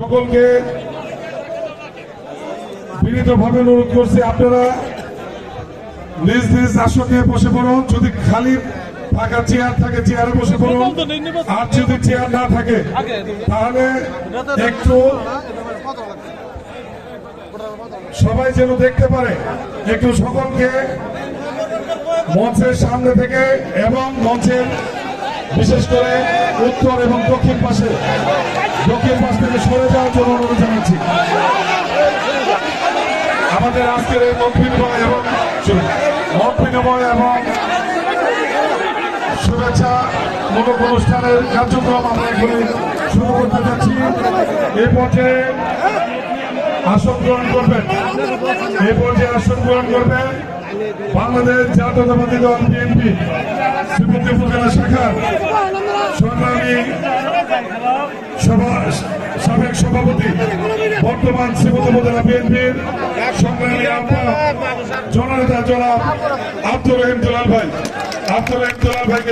সকলকে বিনীতভাবে অনুরোধ করছি আপনারা নিজ নিজ আসনে বসে পড়ুন। যদি খালি ফাঁকা চেয়ার থাকে চেয়ারে বসে পড়ুন, আর যদি চেয়ার না থাকে তাহলে একটু সবাই যেন দেখতে পারে, একটু সকলকে মঞ্চের সামনে থেকে এবং মঞ্চের বিশেষ করে উত্তর এবং দক্ষিণ পাশ থেকে সরে যাওয়ার জন্য অনুরোধ জানাচ্ছি। আমাদের আজকের এই মত বিনিময় এবং শুভেচ্ছামূলক অনুষ্ঠানের কার্যক্রম আমরা এখানে শুরু করতে যাচ্ছি। এই পর্যায়ে আসন গ্রহণ করবেন বাংলাদেশ জাতীয়তাবাদী দল বিএনপি শ্রীমতী উপজেলা শাখার সংগ্রামী সাবেক সভাপতি, বর্তমান শ্রীমতী উপজেলা বিএনপির সংগ্রামী জননেতা জনাব আব্দুর রহিম দুলাল ভাইকে